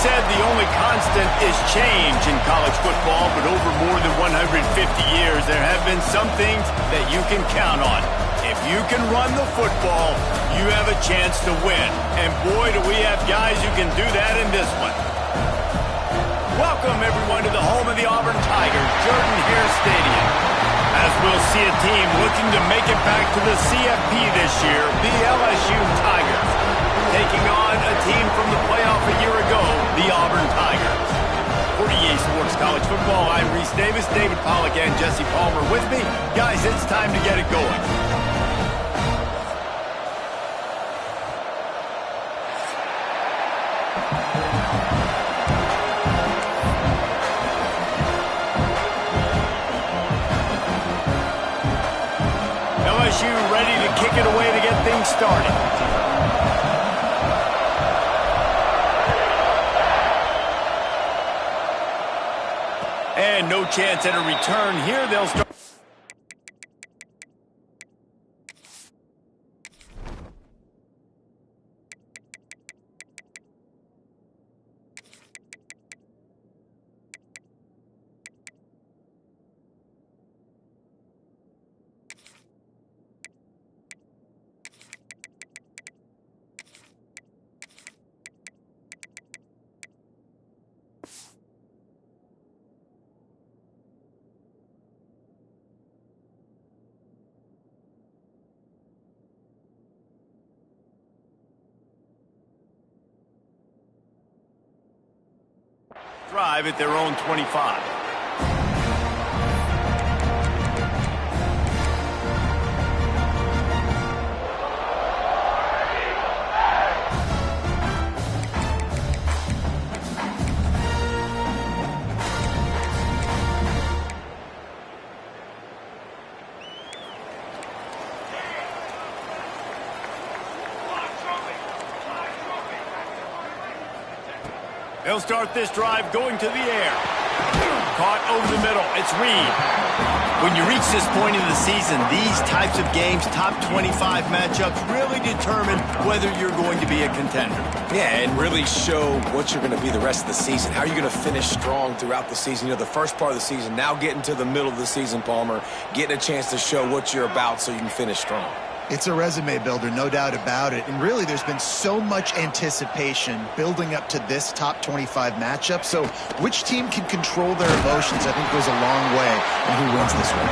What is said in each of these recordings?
said the only constant is change in college football, but over more than 150 years, there have been some things that you can count on. If you can run the football, you have a chance to win. And boy, do we have guys who can do that in this one. Welcome, everyone, to the home of the Auburn Tigers, Jordan-Hare Stadium. As we'll see a team looking to make it back to the CFP this year, the LSU Tigers, taking on a team from the playoff a year ago, the Auburn Tigers. For EA Sports College Football, I'm Reese Davis, David Pollack, and Jesse Palmer with me. Guys, it's time to get it going. LSU ready to kick it away to get things started. And no chance at a return here. They'll start. Drive at their own 25. They'll start this drive going to the air. Caught over the middle. It's Reed. When you reach this point in the season, these types of games, top 25 matchups, really determine whether you're going to be a contender. Yeah, and really show what you're going to be the rest of the season. How are you going to finish strong throughout the season? You know, the first part of the season, now getting to the middle of the season, Palmer, getting a chance to show what you're about so you can finish strong. It's a resume builder, no doubt about it. And really, there's been so much anticipation building up to this top 25 matchup. So which team can control their emotions, I think, goes a long way in who wins this one.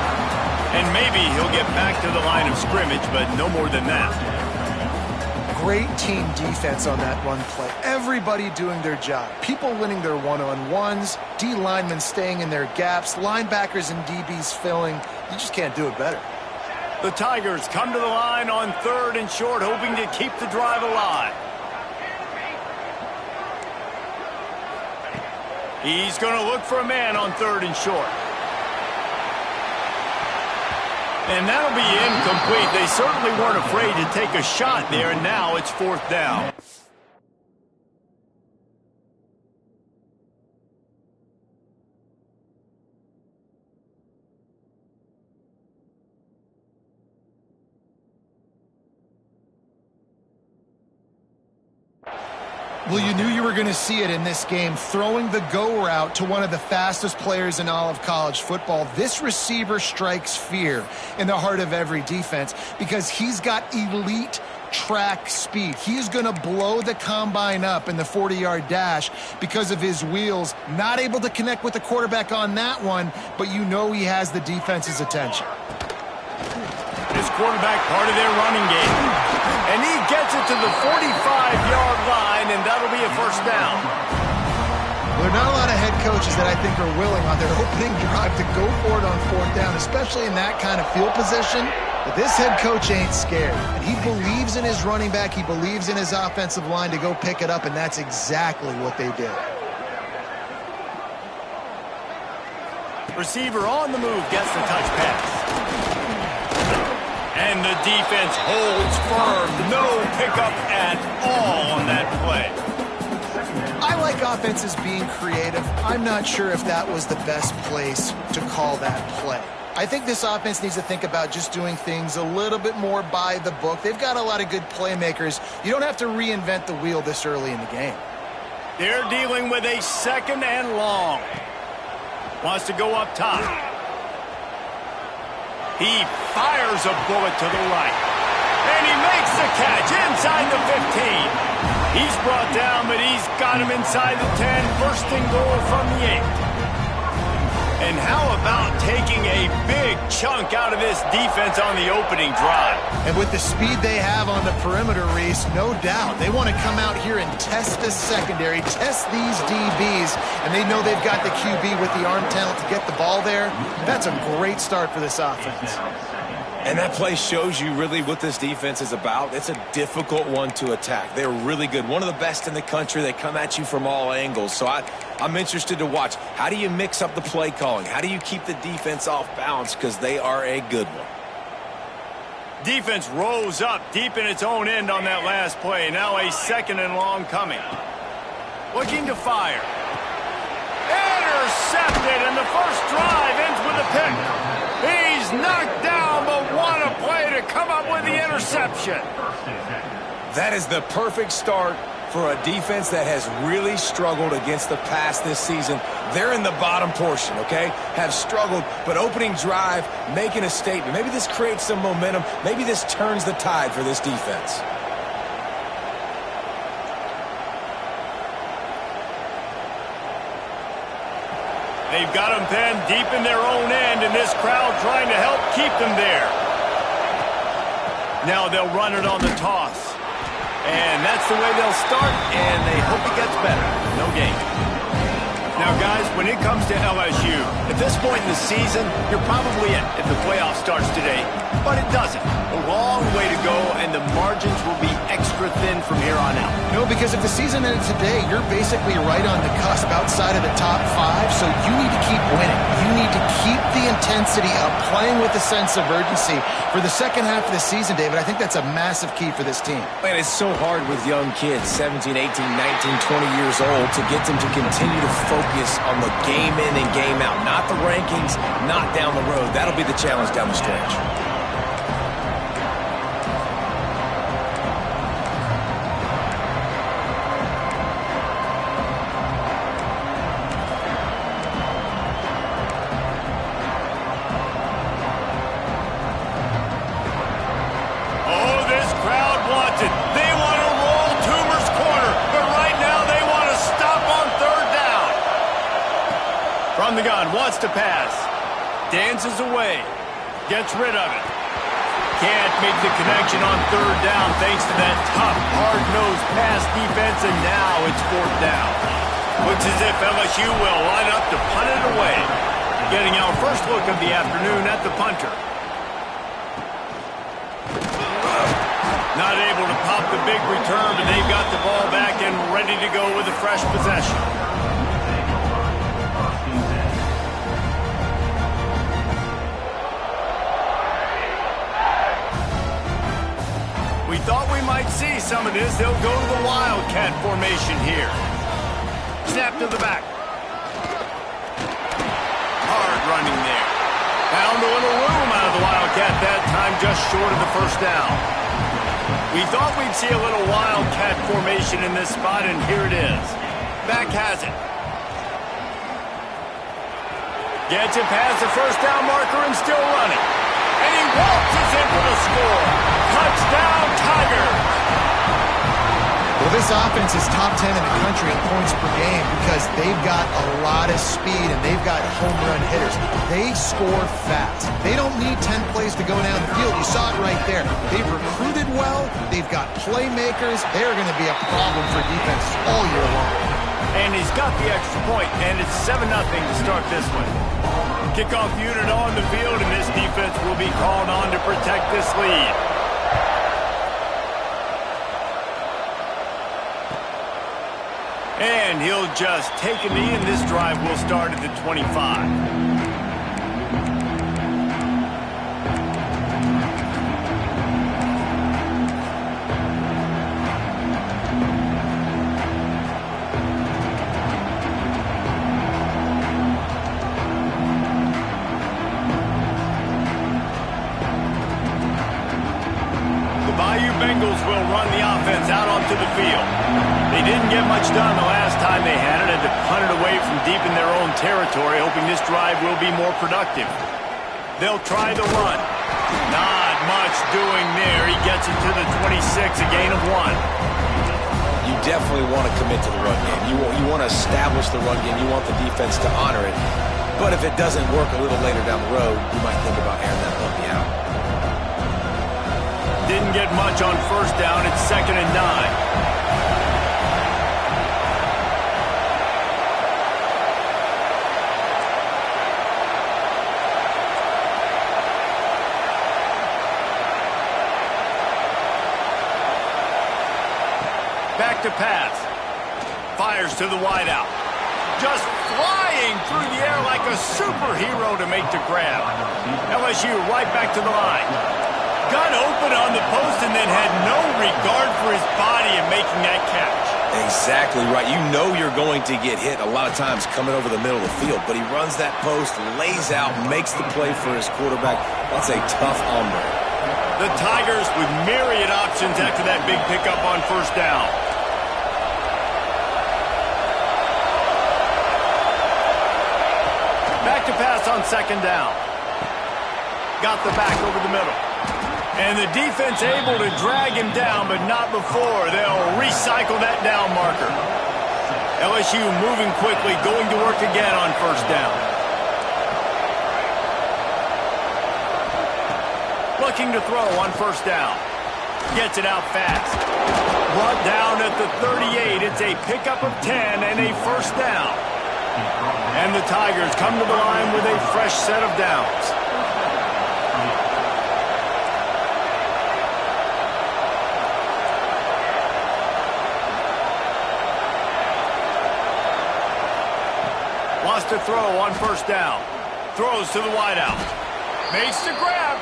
And maybe he'll get back to the line of scrimmage, but no more than that. Great team defense on that run play. Everybody doing their job. People winning their one-on-ones, D linemen staying in their gaps, linebackers and DBs filling. You just can't do it better. The Tigers come to the line on 3rd and short, hoping to keep the drive alive. He's going to look for a man on 3rd and short. And that'll be incomplete. They certainly weren't afraid to take a shot there, and now it's 4th down. Well, you knew you were going to see it in this game, throwing the go route to one of the fastest players in all of college football. This receiver strikes fear in the heart of every defense because he's got elite track speed. He's going to blow the combine up in the 40-yard dash because of his wheels. Not able to connect with the quarterback on that one, but you know he has the defense's attention. This quarterback part of their running game. And he gets it to the 45-yard line, and that'll be a 1st down. Well, there are not a lot of head coaches that I think are willing on their opening drive to go for it on 4th down, especially in that kind of field position. But this head coach ain't scared. And he believes in his running back. He believes in his offensive line to go pick it up, and that's exactly what they did. Receiver on the move gets the touch pass. And the defense holds firm. No pickup at all on that play. I like offenses being creative. I'm not sure if that was the best place to call that play. I think this offense needs to think about just doing things a little bit more by the book. They've got a lot of good playmakers. You don't have to reinvent the wheel this early in the game. They're dealing with a 2nd and long. Wants to go up top. He fires a bullet to the right. And he makes the catch inside the 15. He's brought down, but he's got him inside the 10. First and goal from the 8. And how about taking a big chunk out of this defense on the opening drive? And with the speed they have on the perimeter, Reese, no doubt, they want to come out here and test this secondary, test these DBs, and they know they've got the QB with the arm talent to get the ball there. That's a great start for this offense. And that play shows you really what this defense is about. It's a difficult one to attack. They're really good. One of the best in the country. They come at you from all angles. So I'm interested to watch. How do you mix up the play calling? How do you keep the defense off balance? Because they are a good one. Defense rose up deep in its own end on that last play. Now a 2nd and long coming. Looking to fire. Intercepted, and the first drive ends with a pick. He's knocked down, but what a play to come up with the interception. That is the perfect start for a defense that has really struggled against the pass this season. They're in the bottom portion, okay? Have struggled, but opening drive, making a statement. Maybe this creates some momentum. Maybe this turns the tide for this defense. They've got them pinned deep in their own end, and this crowd trying to help keep them there. Now they'll run it on the toss. And that's the way they'll start, and they hope it gets better. No gain. Now, guys, when it comes to LSU, at this point in the season, you're probably in if the playoff starts today. But it doesn't. A long way to go, and the margins will be extra thin from here on out. No, because if the season ended today, you're basically right on the cusp outside of the top 5, so you need to keep winning. You need to keep the intensity up, playing with a sense of urgency. For the second half of the season, David, I think that's a massive key for this team. Man, it's so hard with young kids, 17, 18, 19, 20 years old, to get them to continue to focus on the game in and game out. Not the rankings, not down the road. That'll be the challenge down the stretch. From the gun, wants to pass. Dances away. Gets rid of it. Can't make the connection on 3rd down thanks to that tough, hard-nosed pass defense, and now it's 4th down. Looks as if LSU will line up to punt it away. Getting our first look of the afternoon at the punter. Not able to pop the big return, but they've got the ball back and ready to go with a fresh possession. We thought we might see some of this. They'll go to the Wildcat formation here. Snap to the back. Hard running there. Found a little room out of the Wildcat that time, just short of the first down. We thought we'd see a little Wildcat formation in this spot, and here it is. Back has it. Gets it past the first down marker and still running. And he waltzes in for the score. Touchdown, Tigers! Well, this offense is top 10 in the country in points per game because they've got a lot of speed and they've got home run hitters. They score fast. They don't need 10 plays to go down the field. You saw it right there. They've recruited well. They've got playmakers. They're going to be a problem for defense all year long. And he's got the extra point, and it's 7-0 to start this one. Kickoff unit on the field, and this defense will be called on to protect this lead. And he'll just take a knee, and this drive will start at the 25. Bengals will run the offense out onto the field. They didn't get much done the last time time they had it and to punt it away from deep in their own territory, hoping this drive will be more productive. They'll try the run. Not much doing there. He gets it to the 26, a gain of 1. You definitely want to commit to the run game. You want to establish the run game. You want the defense to honor it. But if it doesn't work a little later down the road, you might think about airing that puppy out. Didn't get much on first down. It's 2nd and 9. Back to pass. Fires to the wideout. Just flying through the air like a superhero to make the grab. LSU right back to the line. Got open on the post and then had no regard for his body in making that catch. Exactly right. You know you're going to get hit a lot of times coming over the middle of the field, but he runs that post, lays out, makes the play for his quarterback. That's a tough hombre. The Tigers with myriad options after that big pickup on first down. Back to pass on 2nd down. Got the back over the middle. And the defense able to drag him down, but not before. They'll recycle that down marker. LSU moving quickly, going to work again on first down. Looking to throw on first down. Gets it out fast. Brought down at the 38. It's a pickup of 10 and a first down. And the Tigers come to the line with a fresh set of downs. Wants to throw on first down. Throws to the wideout. Makes the grab.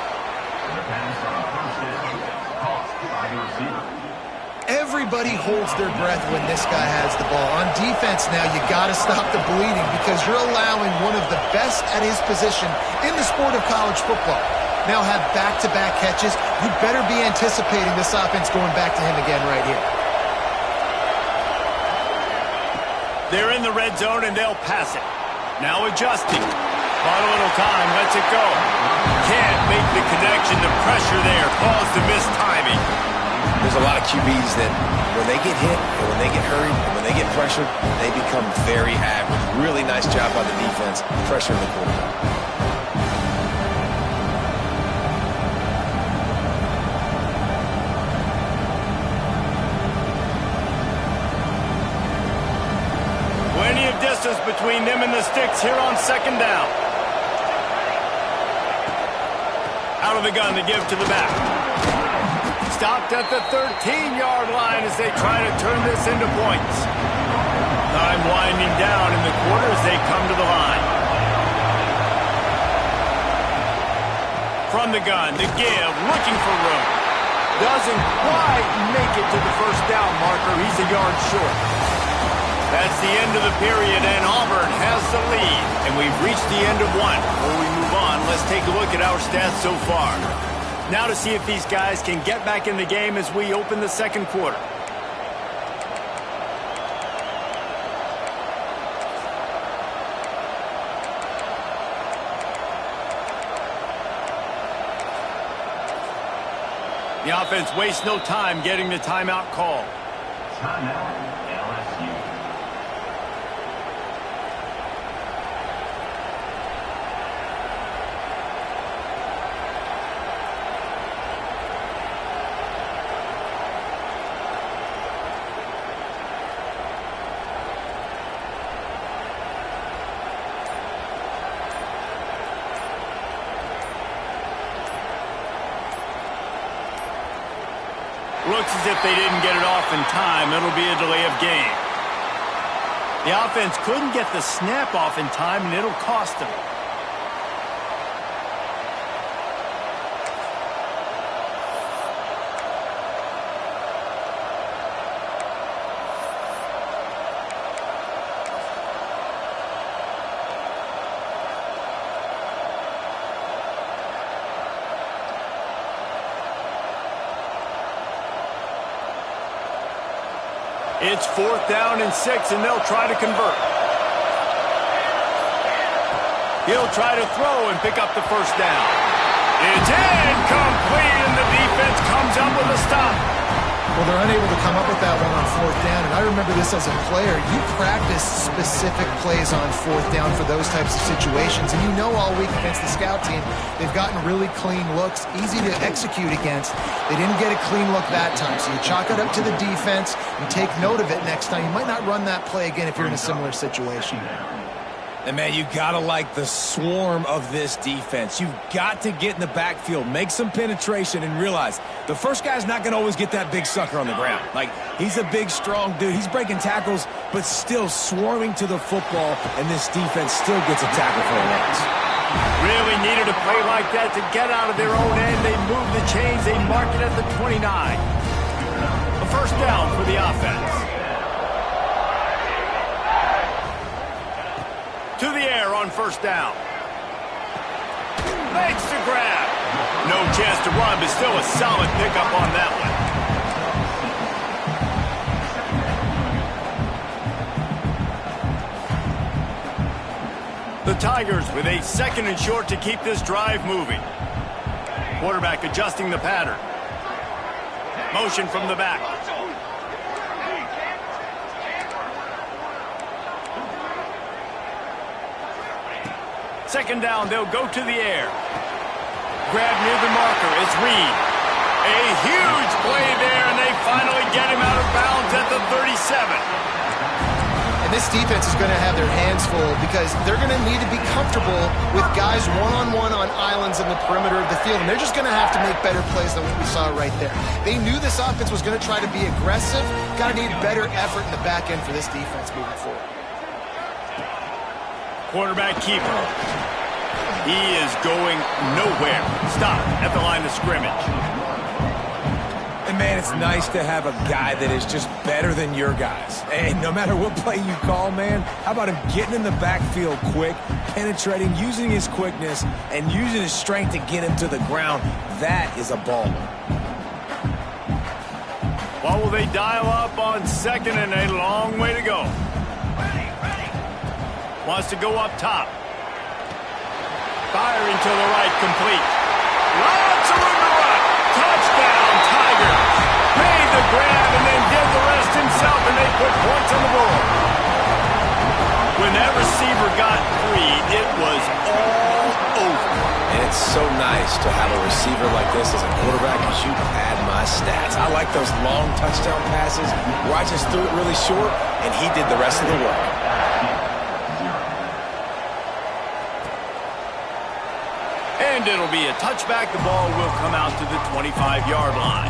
Everybody holds their breath when this guy has the ball. On defense now, you got to stop the bleeding because you're allowing one of the best at his position in the sport of college football. Now have back-to-back catches. You better be anticipating this offense going back to him again right here. They're in the red zone and they'll pass it. Now adjusting. Bought a little time, lets it go. Can't make the connection. The pressure there caused the missed timing. There's a lot of QBs that when they get hit and when they get hurried and when they get pressured, they become very average. Really nice job by the defense, pressuring the quarterback. Plenty of distance between them and the sticks here on 2nd down. Out of the gun to give to the back. Stopped at the 13-yard line as they try to turn this into points. Time winding down in the quarter as they come to the line. From the gun to give, looking for room. Doesn't quite make it to the first down marker. He's a yard short. That's the end of the period, and Auburn has the lead. And we've reached the end of one. Before we move on, let's take a look at our stats so far. Now to see if these guys can get back in the game as we open the second quarter. The offense wastes no time getting the timeout call. Timeout, LSU. Looks as if they didn't get it off in time. It'll be a delay of game. The offense couldn't get the snap off in time, and it'll cost them. It's 4th down and 6, and they'll try to convert. He'll try to throw and pick up the first down. It's incomplete, and the defense comes up with a stop. Well, they're unable to come up with that one on 4th down, and I remember this as a player. You practice specific plays on 4th down for those types of situations, and you know all week against the scout team, they've gotten really clean looks, easy to execute against. They didn't get a clean look that time, so you chalk it up to the defense and take note of it next time. You might not run that play again if you're in a similar situation. And, man, you got to like the swarm of this defense. You've got to get in the backfield, make some penetration, and realize the first guy's not going to always get that big sucker on the ground. Like, he's a big, strong dude. He's breaking tackles, but still swarming to the football, and this defense still gets a tackle for a loss. Really needed a play like that to get out of their own end. They move the chains. They mark it at the 29. A first down for the offense. To the air on first down. Makes the grab. No chance to run, but still a solid pickup on that one. The Tigers with a 2nd and short to keep this drive moving. Quarterback adjusting the pattern. Motion from the back. Second down, they'll go to the air. Grab near the marker, it's Reed. A huge play there, and they finally get him out of bounds at the 37. And this defense is going to have their hands full because they're going to need to be comfortable with guys one-on-one on islands in the perimeter of the field, and they're just going to have to make better plays than what we saw right there. They knew this offense was going to try to be aggressive. Got to need better effort in the back end for this defense moving forward. Quarterback keeper. He is going nowhere. Stop at the line of scrimmage. And, man, it's nice to have a guy that is just better than your guys. And no matter what play you call, man, how about him getting in the backfield quick, penetrating, using his quickness, and using his strength to get him to the ground? That is a baller. What will they dial up on 2nd and a long way to go? Wants to go up top. Firing to the right, complete. Lots of room to run. Touchdown, Tigers. Made the grab and then did the rest himself, and they put points on the board. When that receiver got free, it was all over. And it's so nice to have a receiver like this as a quarterback because you pad my stats. I like those long touchdown passes where I just threw it really short, and he did the rest of the work. And it'll be a touchback. The ball will come out to the 25-yard line.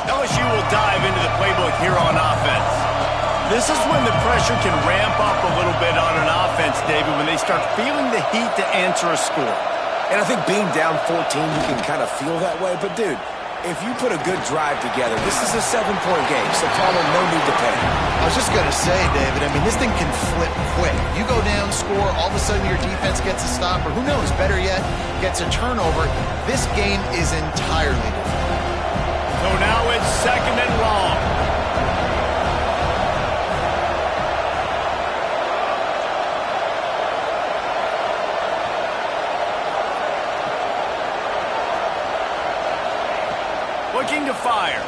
LSU will dive into the playbook here on offense. This is when the pressure can ramp up a little bit on an offense, David, when they start feeling the heat to answer a score. And I think being down 14, you can kind of feel that way. But, dude, if you put a good drive together, this is a 7-point game, so call them no need to panic. I was just going to say, David, I mean, this thing can flip quick. You go down, score, all of a sudden your defense gets a stop, or who knows, better yet, gets a turnover. This game is entirely different. So now it's 2nd and long. Looking to fire.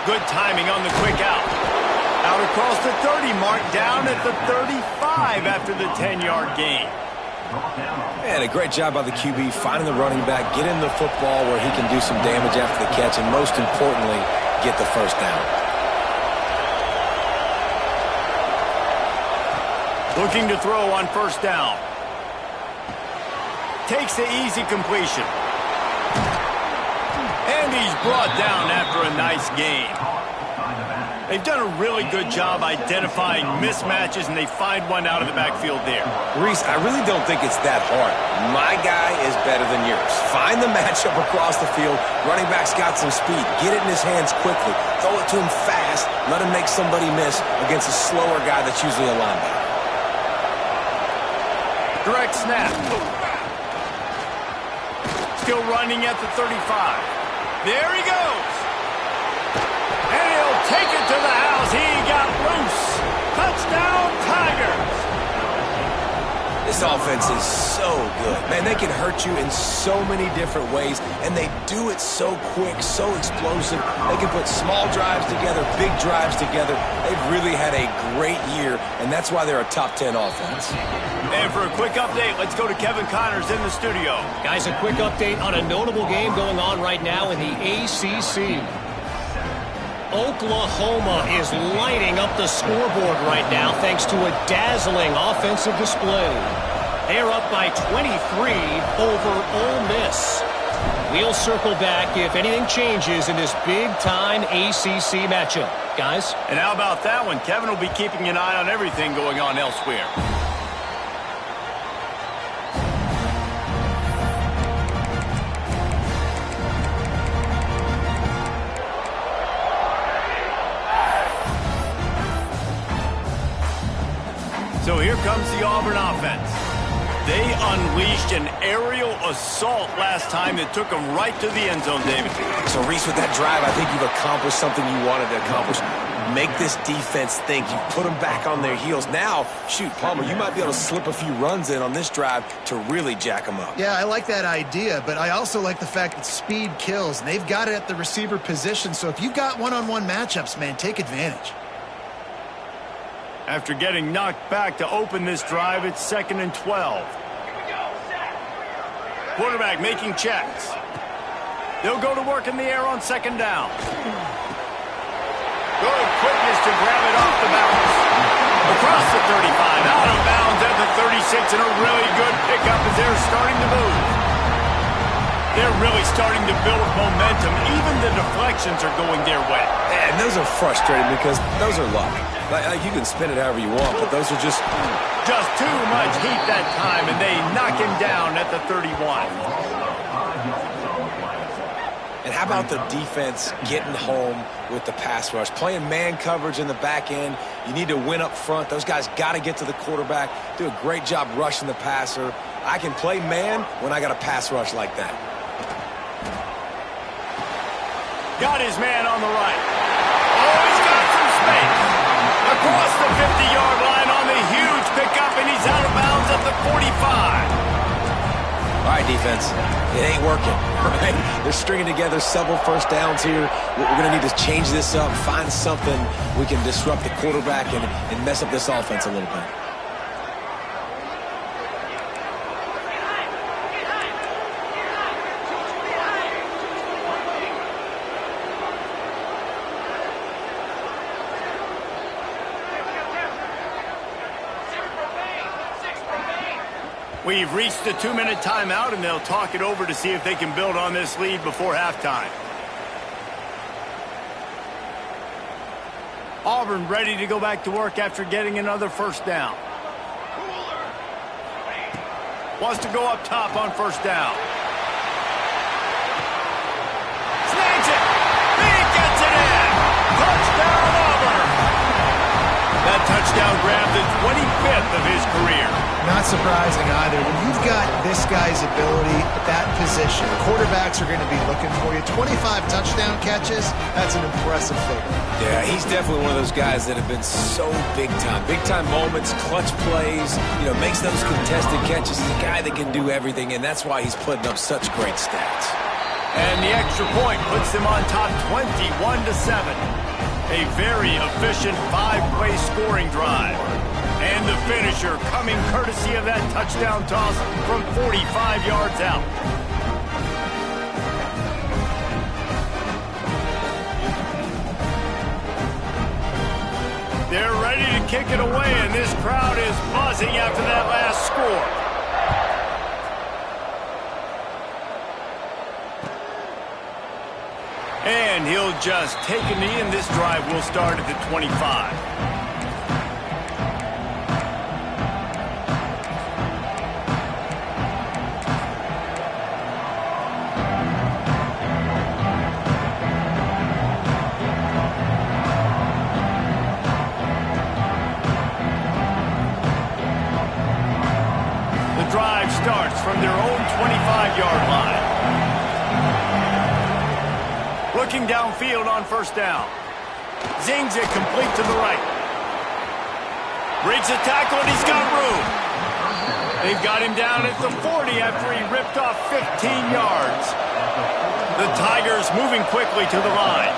Good timing on the quick out. Out across the 30 mark, down at the 35 after the 10-yard gain. Man, a great job by the QB finding the running back, getting the football where he can do some damage after the catch, and most importantly, get the first down. Looking to throw on first down. Takes the easy completion. And he's brought down after a nice gain. They've done a really good job identifying mismatches, and they find one out of the backfield there. Reese, I really don't think it's that hard. My guy is better than yours. Find the matchup across the field. Running back's got some speed. Get it in his hands quickly. Throw it to him. him fast, let him make somebody miss against a slower guy that's usually a linebacker. Direct snap. Still running at the 35. There he goes. And he'll take it to the house. He got loose. Touchdown, Tigers. This offense is so good. Man, they can hurt you in so many different ways, and they do it so quick, so explosive. They can put small drives together, big drives together. They've really had a great year, and that's why they're a top 10 offense. And for a quick update, let's go to Kevin Connors in the studio. Guys, a quick update on a notable game going on right now in the ACC. Oklahoma is lighting up the scoreboard right now thanks to a dazzling offensive display. They're up by 23 over Ole Miss. We'll circle back if anything changes in this big-time ACC matchup. Guys? And how about that one? Kevin will be keeping an eye on everything going on elsewhere. So here comes the Auburn offense. They unleashed an aerial assault last time that took them right to the end zone, David. So, Reese, with that drive, I think you've accomplished something you wanted to accomplish. Make this defense think. You put them back on their heels. Now, shoot, Palmer, you might be able to slip a few runs in on this drive to really jack them up. Yeah, I like that idea, but I also like the fact that speed kills. And they've got it at the receiver position, so if you've got one-on-one matchups, man, take advantage. After getting knocked back to open this drive, it's 2nd and 12. Quarterback making checks. They'll go to work in the air on 2nd down. Good quickness to grab it off the bounce. Across the 35, out of bounds at the 36, and a really good pickup as they're starting to move. They're really starting to build momentum. Even the deflections are going their way. And those are frustrating because those are luck. Like you can spin it however you want, but those are just too much heat that time, and they knock him down at the 31. And how about the defense getting home with the pass rush? Playing man coverage in the back end. You need to win up front. Those guys got to get to the quarterback, do a great job rushing the passer. I can play man when I got a pass rush like that. Got his man on the right. Oh, he's got some space. Across the 50-yard line on the huge pickup, and he's out of bounds at the 45. All right, defense, it ain't working, right? They're stringing together several first downs here. We're going to need to change this up, find something we can disrupt the quarterback and mess up this offense a little bit. We've reached the 2-minute timeout, and they'll talk it over to see if they can build on this lead before halftime. Auburn ready to go back to work after getting another first down. Wants to go up top on first down. Snags it. He gets it in. Touchdown, Auburn. That touchdown grabbed the 25th of his career. Not surprising either. When you've got this guy's ability at that position, quarterbacks are going to be looking for you. 25 touchdown catches, that's an impressive figure. Yeah, he's definitely one of those guys that have been so big time. Big time moments, clutch plays, makes those contested catches. He's a guy that can do everything, and that's why he's putting up such great stats. And the extra point puts them on top 21-7. A very efficient 5-play scoring drive. And the finisher coming courtesy of that touchdown toss from 45 yards out. They're ready to kick it away, and this crowd is buzzing after that last score. And he'll just take a knee, and this drive will start at the 25. Looking downfield on first down. Zings it complete to the right. Breaks a tackle, and he's got room. They've got him down at the 40 after he ripped off 15 yards. The Tigers moving quickly to the line.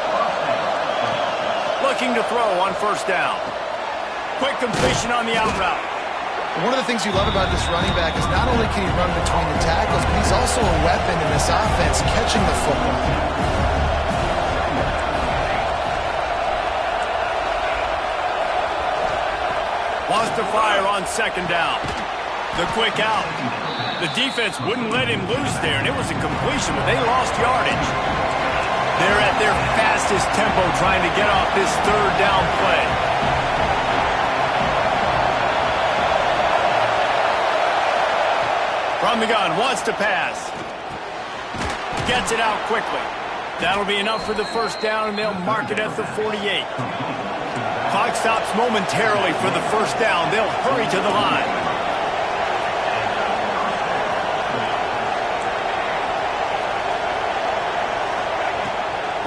Looking to throw on first down. Quick completion on the out route. One of the things you love about this running back is not only can he run between the tackles, but he's also a weapon in this offense, catching the football. Wants to fire on second down. The quick out. The defense wouldn't let him loose there, and it was a completion, but they lost yardage. They're at their fastest tempo trying to get off this third down play. From the gun, wants to pass. Gets it out quickly. That'll be enough for the first down, and they'll mark it at the 48. Clock stops momentarily for the first down. They'll hurry to the line.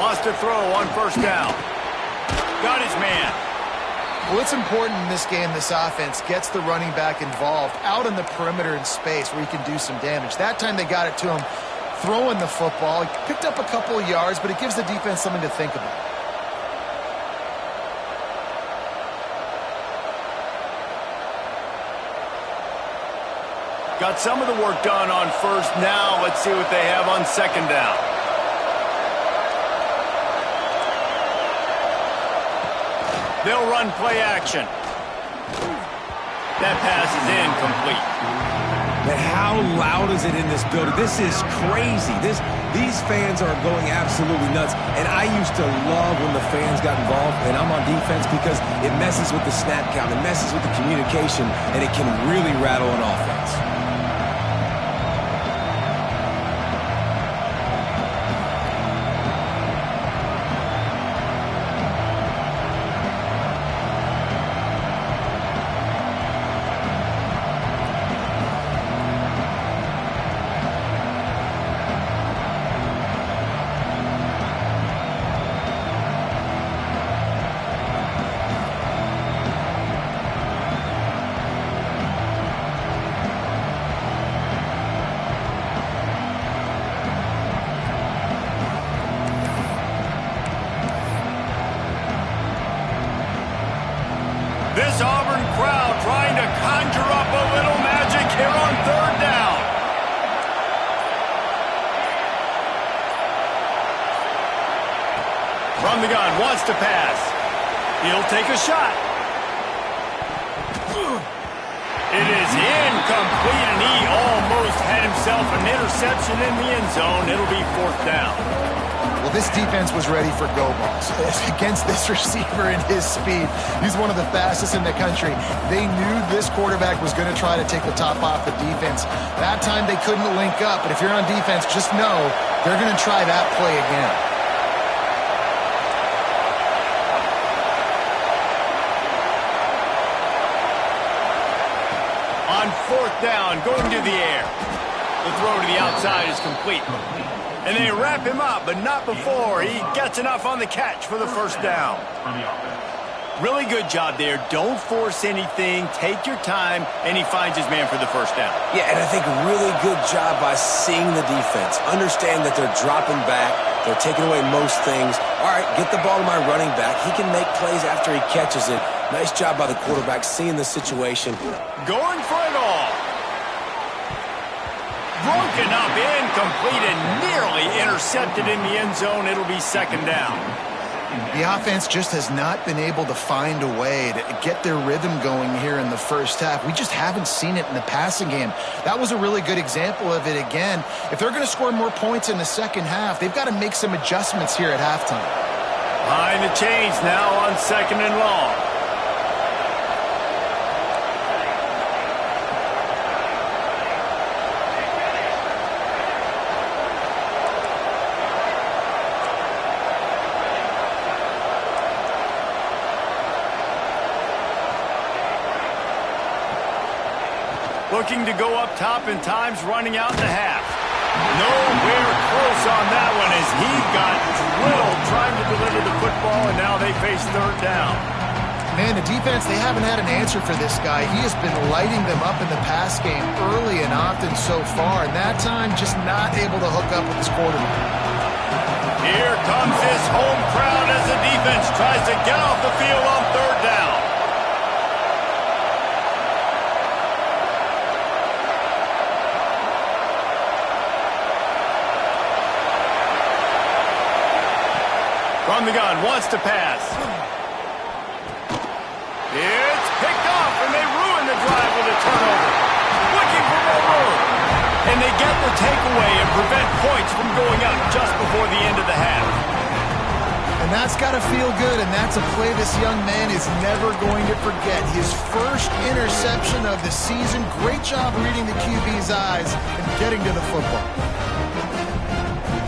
Wants to throw on first down. Got his man. Well, it's important in this game, this offense gets the running back involved out on the perimeter in space where he can do some damage. That time they got it to him throwing the football. He picked up a couple of yards, but it gives the defense something to think about. Got some of the work done on first. Now let's see what they have on second down. They'll run play action. That pass is incomplete. Man, how loud is it in this building? This is crazy. These fans are going absolutely nuts. And I used to love when the fans got involved, and I'm on defense because it messes with the snap count, it messes with the communication, and it can really rattle an offense. This Auburn crowd trying to conjure up a little magic here on third down. From the gun, wants to pass. He'll take a shot. It is incomplete, and he almost had himself an interception in the end zone. It'll be fourth down. Well, this defense was ready for go balls against this receiver and his speed. He's one of the fastest in the country. They knew this quarterback was going to try to take the top off the defense. That time they couldn't link up, but if you're on defense, just know they're going to try that play again. On fourth down, going to the air. The throw to the outside is complete. And they wrap him up, but not before he gets enough on the catch for the first down. Really good job there. Don't force anything. Take your time, and he finds his man for the first down. Yeah, and I think really good job by seeing the defense. Understand that they're dropping back. They're taking away most things. All right, get the ball to my running back. He can make plays after he catches it. Nice job by the quarterback seeing the situation. Going for it all. Broken up, incomplete, and nearly intercepted in the end zone. It'll be second down. The offense just has not been able to find a way to get their rhythm going here in the first half. We just haven't seen it in the passing game. That was a really good example of it again. If they're going to score more points in the second half, they've got to make some adjustments here at halftime. Behind the chains now on second and long. Looking to go up top, and time's running out in the half. Nowhere close on that one as he got drilled they face third down. Man, the defense, they haven't had an answer for this guy. He has been lighting them up in the pass game early and often so far, and that time just not able to hook up with his quarterback. Here comes this home crowd as the defense tries to get off the field on third down. From the gun, wants to pass. It's picked off, and they ruin the drive with a turnover. Looking for more room. And they get the takeaway and prevent points from going up just before the end of the half. And that's got to feel good, and that's a play this young man is never going to forget. His first interception of the season. Great job reading the QB's eyes and getting to the football.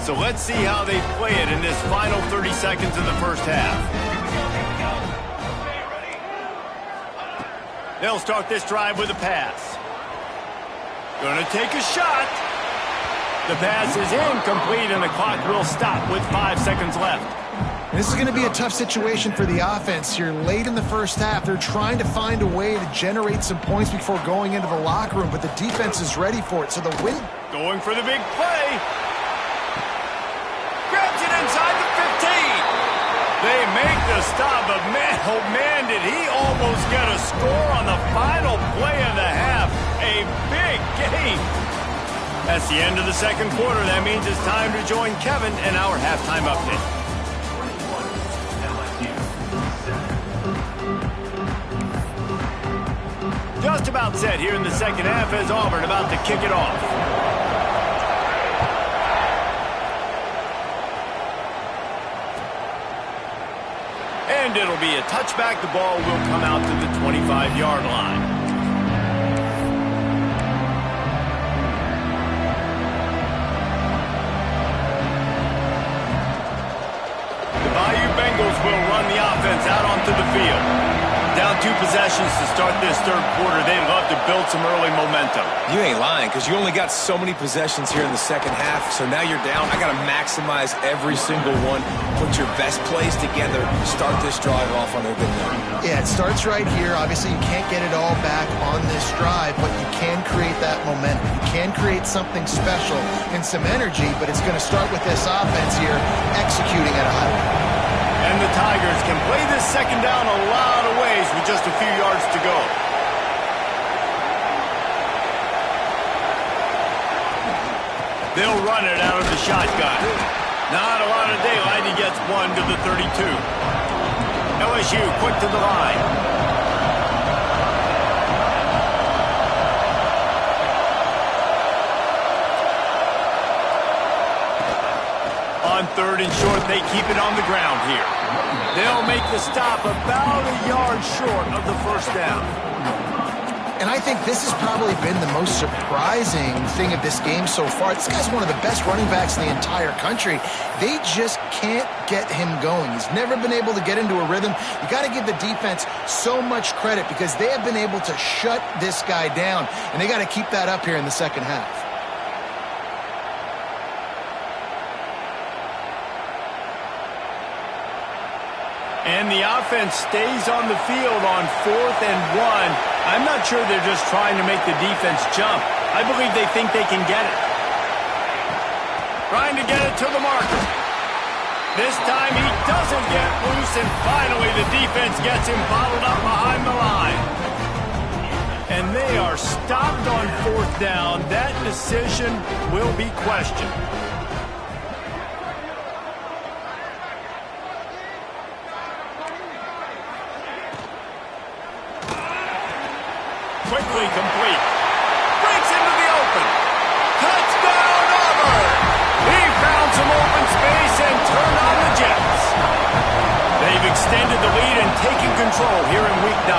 So let's see how they play it in this final 30 seconds of the first half. They'll start this drive with a pass. Gonna take a shot. The pass is incomplete, and the clock will stop with 5 seconds left. This is going to be a tough situation for the offense here. Late in the first half, they're trying to find a way to generate some points before going into the locker room, but the defense is ready for it, so the win... Going for the big play. Grabs it inside the 15. They make the stop, but man, oh man, did he almost get a score on the final play of the half. A big game. That's the end of the second quarter. That means it's time to join Kevin in our halftime update. Just about set here in the second half as Auburn about to kick it off. And it'll be a touchback. The ball will come out to the 25-yard line. The Bayou Bengals will run the offense out onto the field. Down 2 possessions to start this third quarter. They'd love to build some early momentum. You ain't lying, because you only got so many possessions here in the second half, so now you're down. I got to maximize every single one. Put your best plays together. Start this drive off on a good note. Yeah, it starts right here. Obviously, you can't get it all back on this drive, but you can create that momentum. You can create something special and some energy, but it's going to start with this offense here executing at a high level. And the Tigers can play this second down a lot of ways with just a few yards to go. They'll run it out of the shotgun. Not a lot of daylight. He gets 1 to the 32. LSU quick to the line. On third and short, they keep it on the ground here. They'll make the stop about a yard short of the first down. And I think this has probably been the most surprising thing of this game so far. This guy's one of the best running backs in the entire country. They just can't get him going. He's never been able to get into a rhythm. You got to give the defense so much credit because they have been able to shut this guy down. And they got to keep that up here in the second half. And the offense stays on the field on 4th and 1. I'm not sure they're just trying to make the defense jump. I believe they think they can get it. Trying to get it to the marker. This time he doesn't get loose, and finally the defense gets him bottled up behind the line. And they are stopped on 4th down. That decision will be questioned. Quickly complete. Breaks into the open. Touchdown, Auburn! He found some open space and turned on the Jets. They've extended the lead and taken control here in Week 9.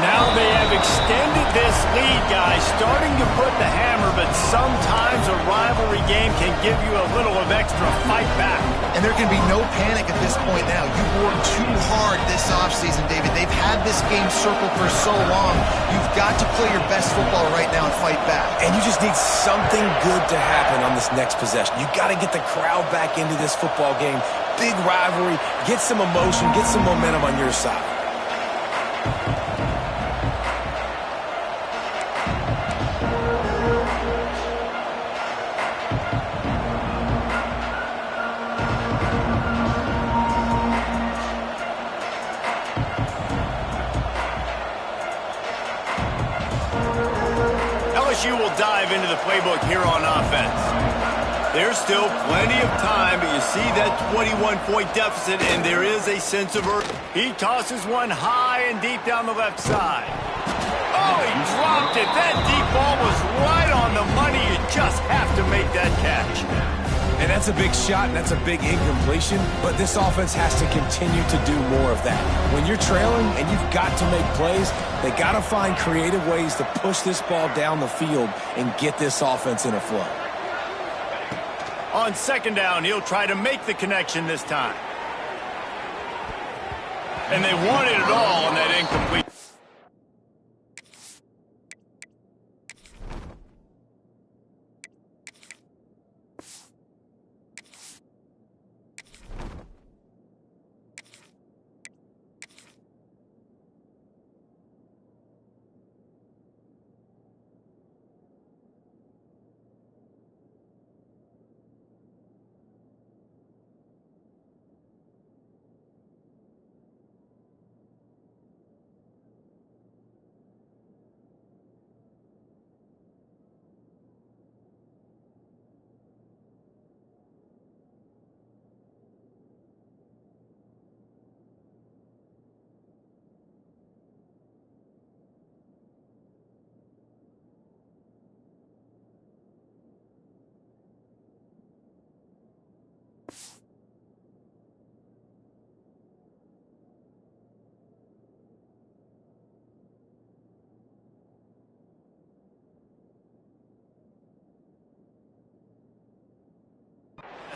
Now they have extended this lead, guys, starting to put the hammer, but sometimes a rivalry game can give you a little of extra fight back. And there can be no panic at this point now. You've worked too hard this offseason, David. They've had this game circled for so long. You've got to play your best football right now and fight back. And you just need something good to happen on this next possession. You got to get the crowd back into this football game. Big rivalry. Get some emotion. Get some momentum on your side. LSU will dive into the playbook here on offense. There's still plenty of time, but you see that 21-point deficit, and there is a sense of urgency. He tosses one high and deep down the left side. Oh, he dropped it. That deep ball was right on the money. You just have to make that catch. And that's a big shot, and that's a big incompletion, but this offense has to continue to do more of that. When you're trailing and you've got to make plays, they got to find creative ways to push this ball down the field and get this offense in a flow. On second down, he'll try to make the connection this time. And they wanted it all on that incomplete.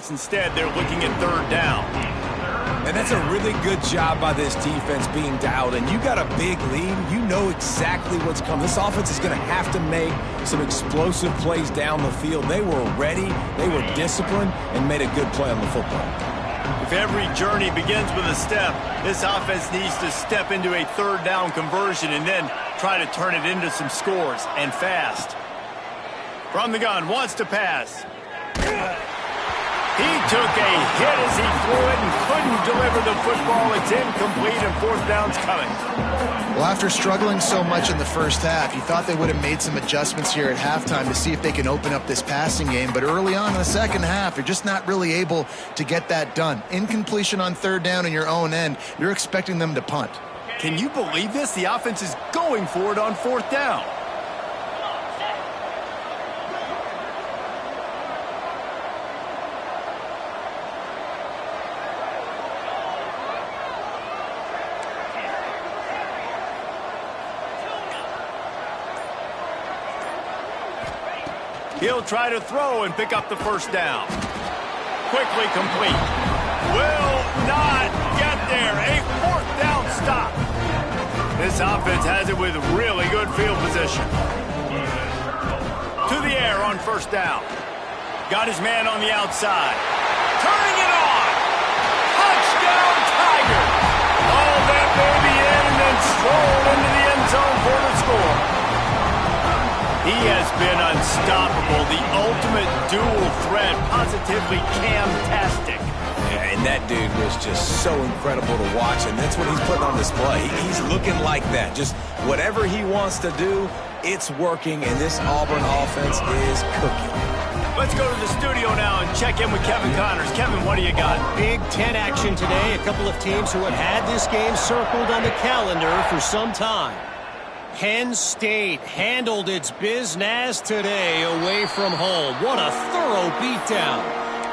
Instead, they're looking at third down. And that's a really good job by this defense being dialed. And you got a big lead. You know exactly what's coming. This offense is going to have to make some explosive plays down the field. They were ready, they were disciplined, and made a good play on the football. If every journey begins with a step, this offense needs to step into a third down conversion and then try to turn it into some scores, and fast. From the gun, wants to pass. He took a hit as he threw it and couldn't deliver the football. It's incomplete and fourth down's coming. Well, after struggling so much in the first half, you thought they would have made some adjustments here at halftime to see if they can open up this passing game. But early on in the second half, you're just not really able to get that done. Incompletion on third down in your own end, you're expecting them to punt. Can you believe this? The offense is going for it on fourth down. He'll try to throw and pick up the first down. Quickly complete. Will not get there. A fourth down stop. This offense has it with really good field position. To the air on first down. Got his man on the outside. Turning it on. Touchdown Tiger. All that baby in and then stroll into the end zone for the score. He has been unstoppable, the ultimate dual threat, positively Cam-tastic. Yeah, and that dude was just so incredible to watch, and that's what he's putting on display. He's looking like that. Just whatever he wants to do, it's working, and this Auburn offense is cooking. Let's go to the studio now and check in with Kevin Connors. Kevin, what do you got? Big Ten action today. A couple of teams who have had this game circled on the calendar for some time. Penn State handled its business today away from home. What a thorough beatdown.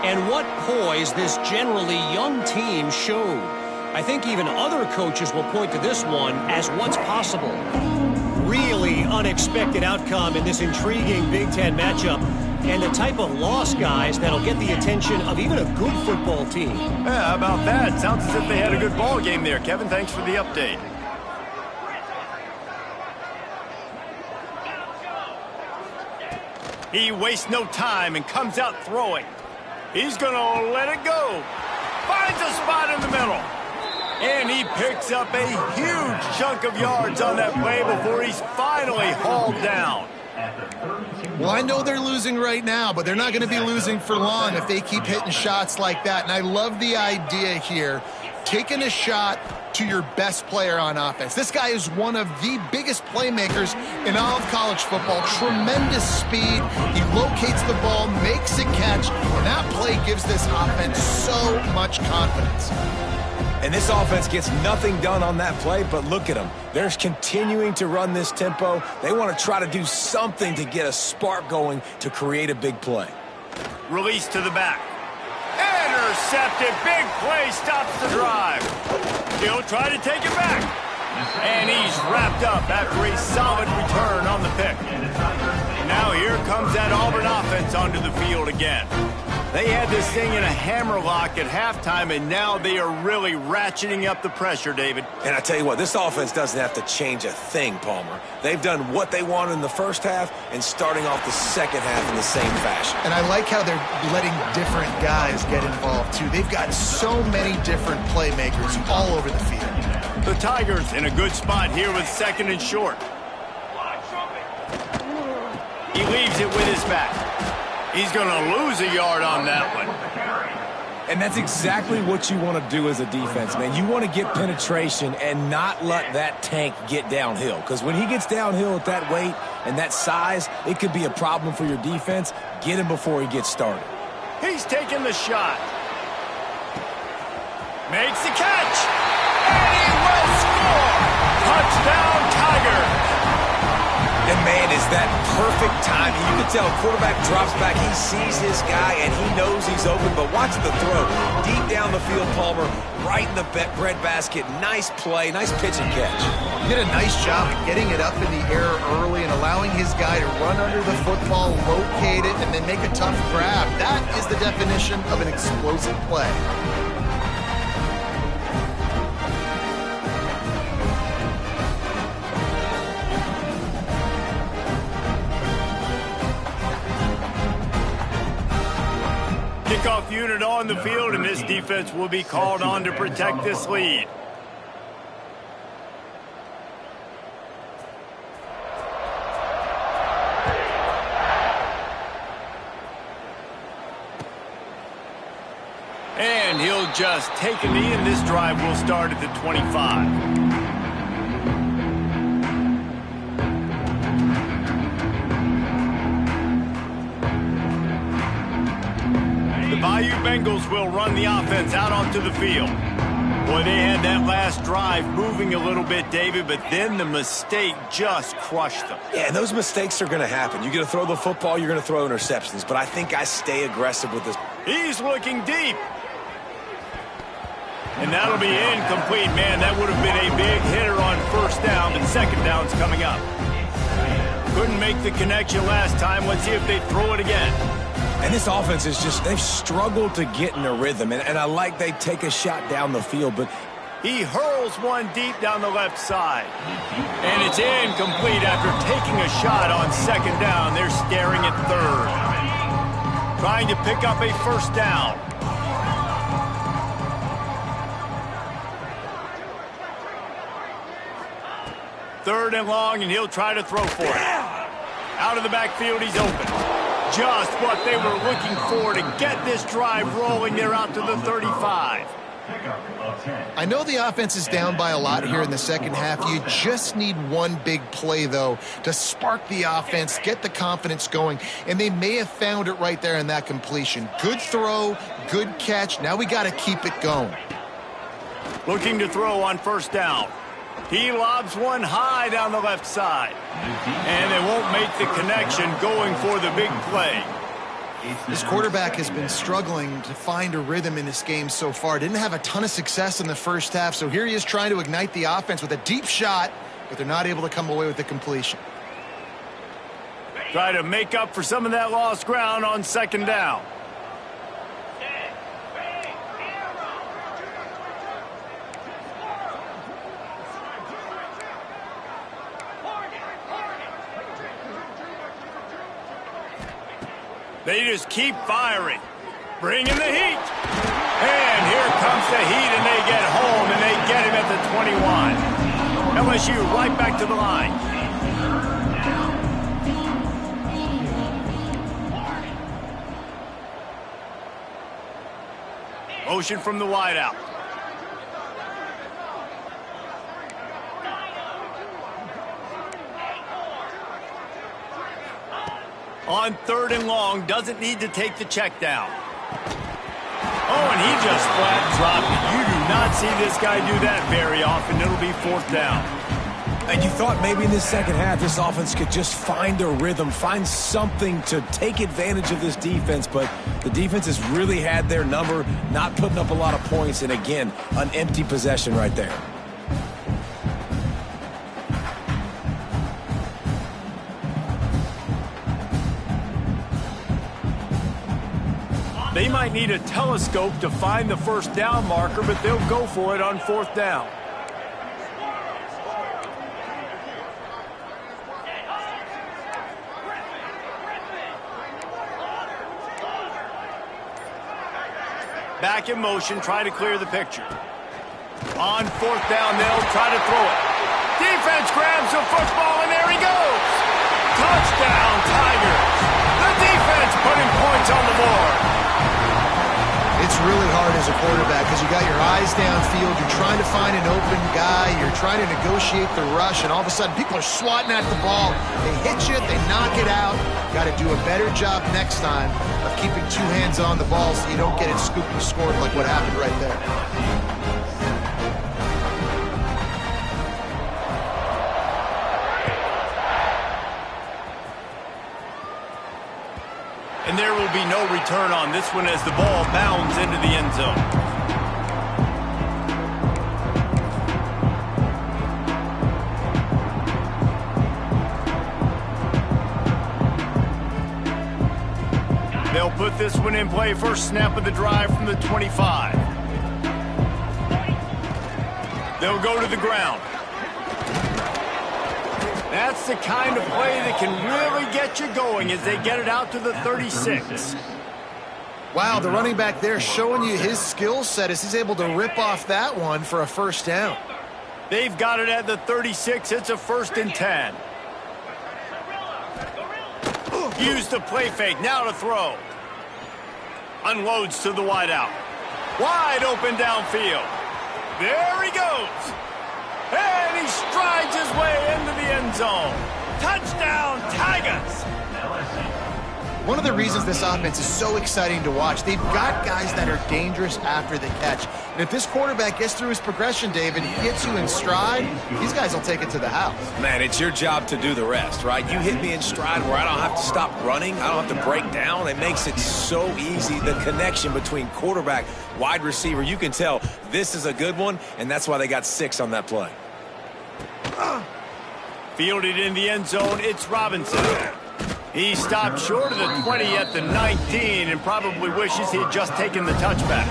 And what poise this generally young team showed. I think even other coaches will point to this one as what's possible. Really unexpected outcome in this intriguing Big Ten matchup, and the type of loss, guys, that'll get the attention of even a good football team. Yeah, how about that? Sounds as if they had a good ball game there. Kevin, thanks for the update. He wastes no time and comes out throwing. He's going to let it go. Finds a spot in the middle. And he picks up a huge chunk of yards on that play before he's finally hauled down. Well, I know they're losing right now, but they're not going to be losing for long if they keep hitting shots like that. And I love the idea here, taking a shot to your best player on offense. This guy is one of the biggest playmakers in all of college football. Tremendous speed. He locates the ball, makes a catch, and that play gives this offense so much confidence. And this offense gets nothing done on that play, but look at them. They're continuing to run this tempo. They want to try to do something to get a spark going to create a big play. Release to the back. Intercepted. Big play stops the drive. He'll try to take it back. And he's wrapped up after a solid return on the pick. Now here comes that Auburn offense onto the field again. They had this thing in a hammerlock at halftime, and now they are really ratcheting up the pressure, David. And I tell you what, this offense doesn't have to change a thing, Palmer. They've done what they wanted in the first half and starting off the second half in the same fashion. And I like how they're letting different guys get involved, too. They've got so many different playmakers all over the field. The Tigers in a good spot here with 2nd and short. He leaves it with his back. He's going to lose a yard on that one. And that's exactly what you want to do as a defense, man. You want to get penetration and not let that tank get downhill. Because when he gets downhill at that weight and that size, it could be a problem for your defense. Get him before he gets started. He's taking the shot. Makes the catch. And he will score. Touchdown, Tigers. And, man, is that perfect timing. You can tell quarterback drops back. He sees his guy, and he knows he's open. But watch the throw. Deep down the field, Palmer, right in the breadbasket. Nice play, nice pitch and catch. He did a nice job of getting it up in the air early and allowing his guy to run under the football, locate it, and then make a tough grab. That is the definition of an explosive play. Kickoff unit on the field, and this defense will be called on to protect this lead. And he'll just take a knee, and this drive will start at the 25. The Bayou Bengals will run the offense out onto the field. Boy, they had that last drive moving a little bit, David, but then the mistake just crushed them. Yeah, and those mistakes are going to happen. You're going to throw the football, you're going to throw interceptions, but I think I stay aggressive with this. He's looking deep. And that'll be incomplete, man. That would have been a big hitter on first down, but second down's coming up. Couldn't make the connection last time. Let's see if they throw it again. And this offense is just, they've struggled to get in a rhythm. And I like they take a shot down the field, but he hurls one deep down the left side. And it's incomplete after taking a shot on second down. They're staring at third. Trying to pick up a first down. Third and long, and he'll try to throw for it. Out of the backfield, he's open. Just what they were looking for to get this drive rolling. They're out to the 35. I know the offense is down by a lot here in the second half. You just need one big play, though, to spark the offense, get the confidence going, and they may have found it right there in that completion. Good throw, good catch. Now we got to keep it going. Looking to throw on first down. He lobs one high down the left side. And they won't make the connection going for the big play. This quarterback has been struggling to find a rhythm in this game so far. Didn't have a ton of success in the first half, so here he is trying to ignite the offense with a deep shot, but they're not able to come away with the completion. Try to make up for some of that lost ground on second down. They just keep firing. Bringing the heat. And here comes the heat, and they get home, and they get him at the 21. LSU right back to the line. Motion from the wideout. On 3rd and long, doesn't need to take the check down. Oh, and he just flat dropped it. You do not see this guy do that very often. It'll be 4th down. And you thought maybe in the second half this offense could just find a rhythm, find something to take advantage of this defense, but the defense has really had their number, not putting up a lot of points, and again, an empty possession right there. They might need a telescope to find the 1st down marker, but they'll go for it on 4th down. Back in motion, try to clear the picture. On 4th down, they'll try to throw it. Defense grabs the football, and there he goes. Touchdown, Tigers. The defense putting points on the board. It's really hard as a quarterback because you got your eyes downfield. You're trying to find an open guy. You're trying to negotiate the rush, and all of a sudden people are swatting at the ball. They hit you. They knock it out. Got to do a better job next time of keeping 2 hands on the ball so you don't get it scooped and scored like what happened right there. And there will be no return on this one as the ball bounds into the end zone. They'll put this one in play. First snap of the drive from the 25. They'll go to the ground. That's the kind of play that can really get you going as they get it out to the 36. Wow, the running back there showing you his skill set as he's able to rip off that one for a 1st down. They've got it at the 36. It's a 1st and 10. Use the play fake. Now to throw. Unloads to the wideout. Wide open downfield. There he goes. And he strides his way into the end zone. Touchdown, Tigers! One of the reasons this offense is so exciting to watch, they've got guys that are dangerous after the catch. And if this quarterback gets through his progression, David, he gets you in stride, these guys will take it to the house. Man, it's your job to do the rest, right? You hit me in stride where I don't have to stop running. I don't have to break down. It makes it so easy. The connection between quarterback, wide receiver, you can tell this is a good one, and that's why they got 6 on that play. Fielded in the end zone, it's Robinson. He stopped short of the 20 at the 19 and probably wishes he had just taken the touchback.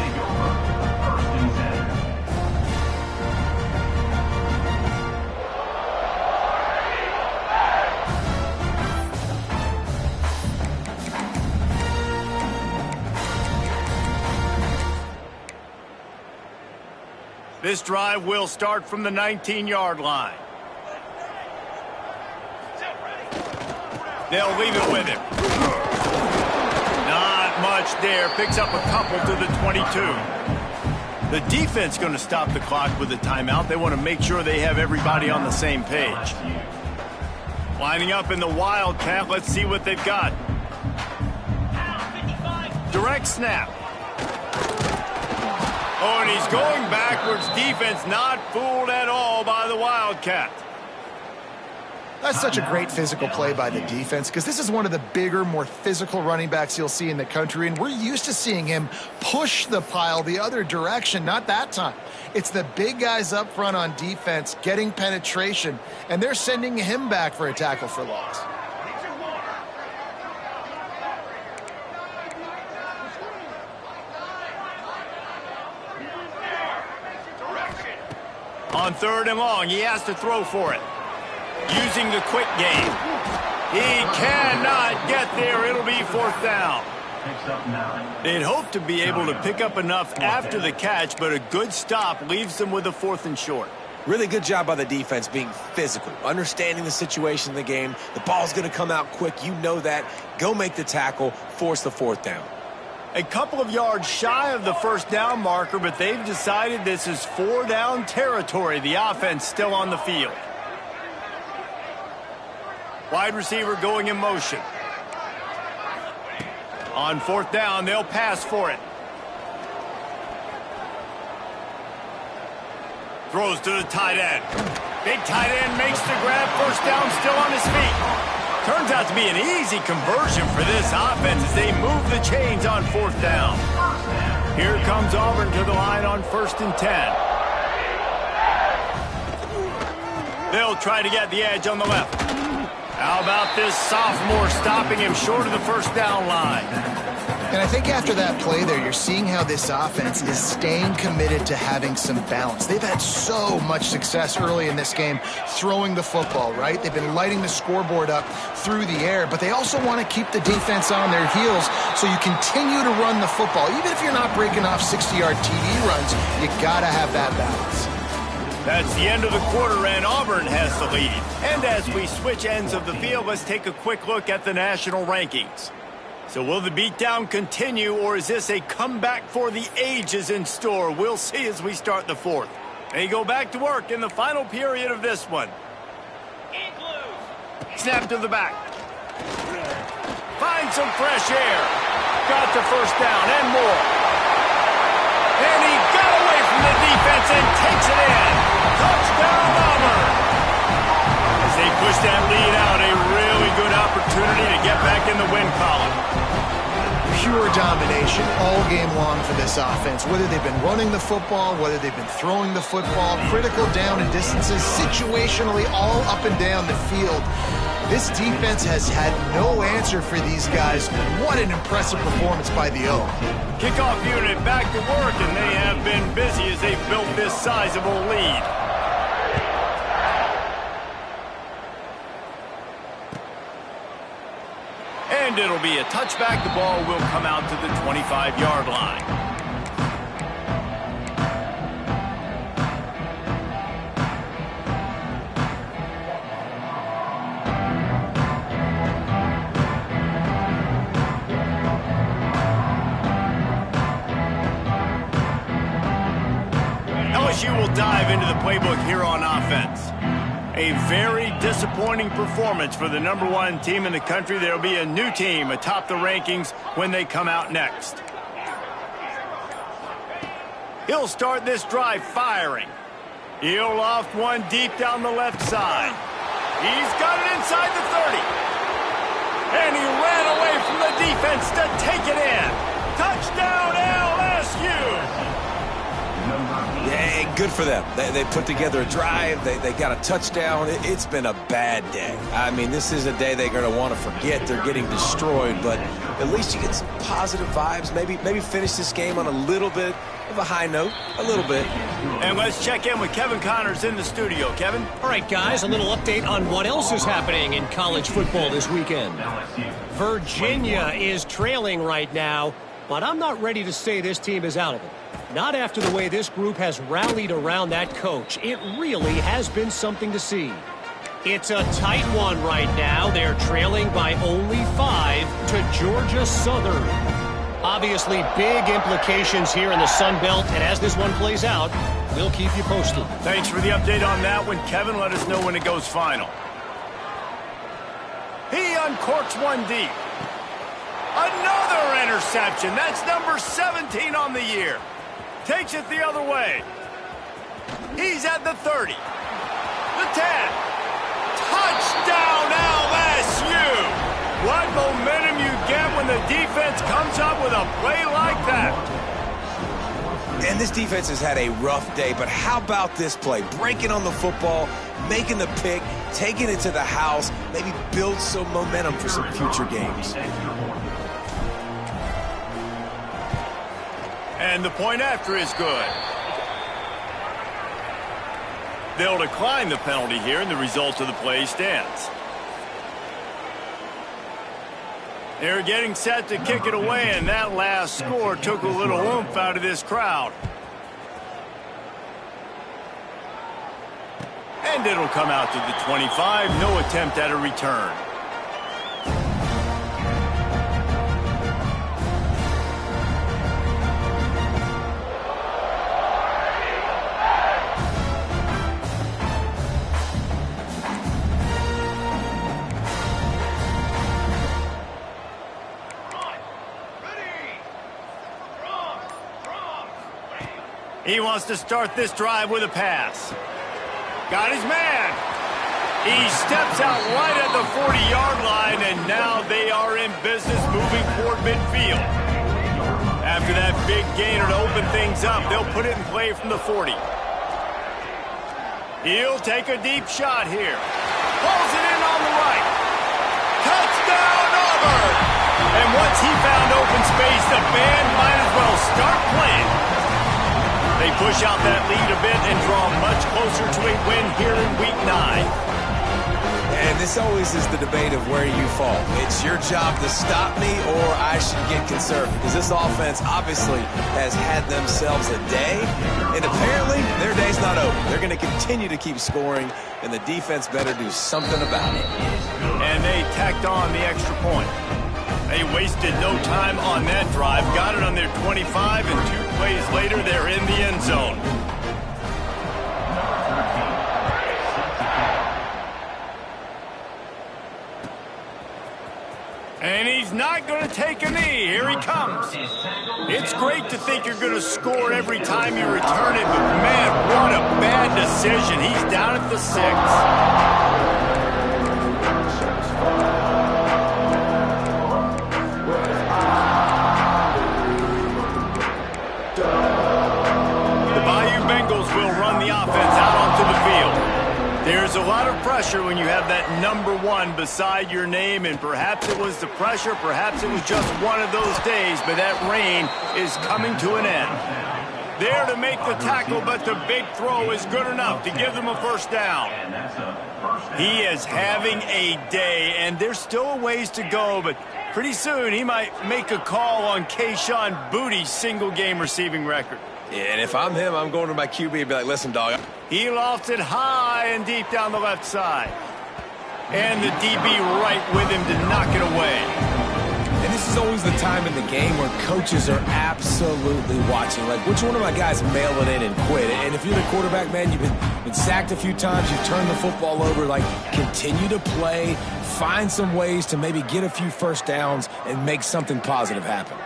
This drive will start from the 19-yard line. They'll leave it with him. Not much there. Picks up a couple to the 22. The defense going to stop the clock with a timeout. They want to make sure they have everybody on the same page. Lining up in the Wildcat. Let's see what they've got. Direct snap. Oh, and he's going backwards. Defense not fooled at all by the Wildcat. That's such a great physical play by the defense because this is one of the bigger, more physical running backs you'll see in the country, and we're used to seeing him push the pile the other direction. Not that time. It's the big guys up front on defense getting penetration, and they're sending him back for a tackle for loss. On 3rd and long, he has to throw for it. Using the quick game. He cannot get there. It'll be 4th down. They'd hope to be able to pick up enough after the catch, but a good stop leaves them with a 4th and short. Really good job by the defense being physical, understanding the situation in the game. The ball's going to come out quick. You know that. Go make the tackle, force the 4th down. A couple of yards shy of the 1st down marker, but they've decided this is 4-down territory. The offense still on the field. Wide receiver going in motion. On 4th down, they'll pass for it. Throws to the tight end. Big tight end makes the grab. 1st down, still on his feet. Turns out to be an easy conversion for this offense as they move the chains on 4th down. Here comes Auburn to the line on 1st and 10. They'll try to get the edge on the left. How about this sophomore stopping him short of the 1st down line? And I think after that play there, you're seeing how this offense is staying committed to having some balance. They've had so much success early in this game throwing the football, right? They've been lighting the scoreboard up through the air, but they also want to keep the defense on their heels so you continue to run the football. Even if you're not breaking off 60-yard TD runs, you got to have that balance. That's the end of the quarter, and Auburn has the lead. And as we switch ends of the field, let's take a quick look at the national rankings. So will the beatdown continue, or is this a comeback for the ages in store? We'll see as we start the 4th. They go back to work in the final period of this one. Snap to the back. Find some fresh air. Got the 1st down and more. And he got away from the defense and takes it in. Touchdown, Auburn. As they push that lead out, a really good opportunity to get back in the win column. Pure domination all game long for this offense. Whether they've been running the football, whether they've been throwing the football, critical down and distances, situationally all up and down the field. This defense has had no answer for these guys. What an impressive performance by the O. Kickoff unit back to work, and they have been busy as they've built this sizable lead. And it'll be a touchback. The ball will come out to the 25-yard line. LSU will dive into the playbook here on offense. A very disappointing performance for the #1 team in the country. There'll be a new team atop the rankings when they come out next. He'll start this drive firing. He'll loft one deep down the left side. He's got it inside the 30. And he ran away from the defense to take it in. Touchdown, LSU! Yeah, good for them. They put together a drive. They got a touchdown. It's been a bad day. I mean, this is a day they're going to want to forget. They're getting destroyed, but at least you get some positive vibes. Maybe finish this game on a little bit of a high note, a little bit. And let's check in with Kevin Connors in the studio. Kevin? All right, guys, a little update on what else is happening in college football this weekend. Virginia is trailing right now, but I'm not ready to say this team is out of it. Not after the way this group has rallied around that coach. It really has been something to see. It's a tight one right now. They're trailing by only 5 to Georgia Southern. Obviously, big implications here in the Sun Belt, and as this one plays out, we'll keep you posted. Thanks for the update on that one, Kevin. Let us know when it goes final. He uncorks one deep. Another interception. That's number 17 on the year. Takes it the other way. He's at the 30. The 10. Touchdown, LSU! What momentum you get when the defense comes up with a play like that. And this defense has had a rough day, but how about this play? Breaking on the football, making the pick, taking it to the house, maybe build some momentum for some future games. And the point after is good. They'll decline the penalty here, and the result of the play stands. They're getting set to kick it away, and that last score took a little oomph out of this crowd. And it'll come out to the 25. No attempt at a return. He wants to start this drive with a pass. Got his man. He steps out right at the 40-yard line, and now they are in business moving toward midfield. After that big gainer to open things up, they'll put it in play from the 40. He'll take a deep shot here. Pulls it in on the right. Touchdown, Auburn! And once he found open space, the band might as well start playing. They push out that lead a bit and draw much closer to a win here in Week 9. And this always is the debate of where you fall. It's your job to stop me, or I should get conservative. Because this offense obviously has had themselves a day, and apparently their day's not over. They're going to continue to keep scoring, and the defense better do something about it. And they tacked on the extra point. They wasted no time on that drive. Got it on their 25, and 2 plays later, they're in the end zone. And he's not going to take a knee. Here he comes. It's great to think you're going to score every time you return it, but man, what a bad decision. He's down at the 6. Will run the offense out onto the field. There's a lot of pressure when you have that number 1 beside your name, and perhaps it was the pressure, perhaps it was just one of those days, but that rain is coming to an end. There to make the tackle, but the big throw is good enough to give them a first down. He is having a day, and there's still a ways to go, but pretty soon he might make a call on Kayshon Boutte's single-game receiving record. Yeah, and if I'm him, I'm going to my QB and be like, listen, dog. He lofts it high and deep down the left side. And the DB right with him to knock it away. And this is always the time in the game where coaches are absolutely watching. Like, which one of my guys mail it in and quit? And if you're the quarterback, man, you've been sacked a few times, you've turned the football over. Like, continue to play, find some ways to maybe get a few first downs and make something positive happen.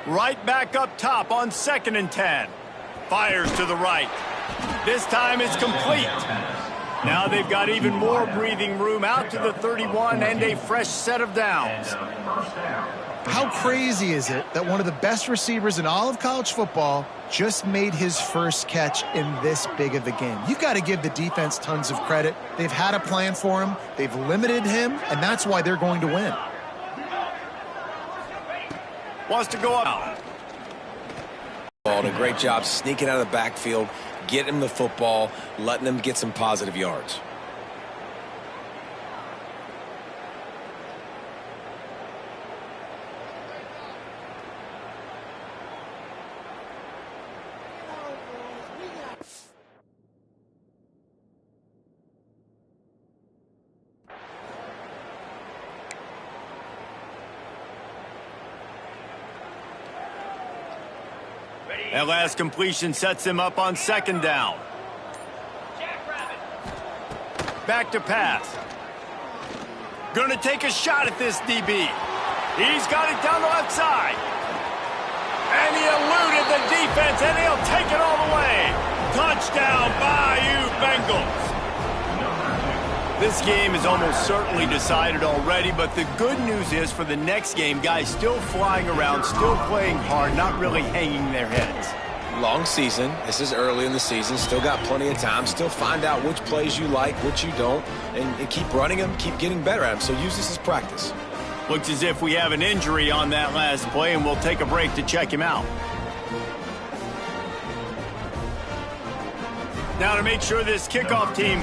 Right back up top on 2nd and 10. Fires to the right. This time it's complete. Now they've got even more breathing room out to the 31 and a fresh set of downs. How crazy is it that one of the best receivers in all of college football just made his first catch in this big of a game? You've got to give the defense tons of credit. They've had a plan for him. They've limited him, and that's why they're going to win. Wants to go out. A great job sneaking out of the backfield, getting him the football, letting him get some positive yards. That last completion sets him up on 2nd down. Back to pass. Gonna take a shot at this DB. He's got it down the left side. And he eluded the defense, and he'll take it all the way. Touchdown, Bayou Bengals. This game is almost certainly decided already, but the good news is for the next game, guys still flying around, still playing hard, not really hanging their heads. Long season. This is early in the season. Still got plenty of time. Still find out which plays you like, which you don't, and keep running them, keep getting better at them. So use this as practice. Looks as if we have an injury on that last play, and we'll take a break to check him out. Now to make sure this kickoff team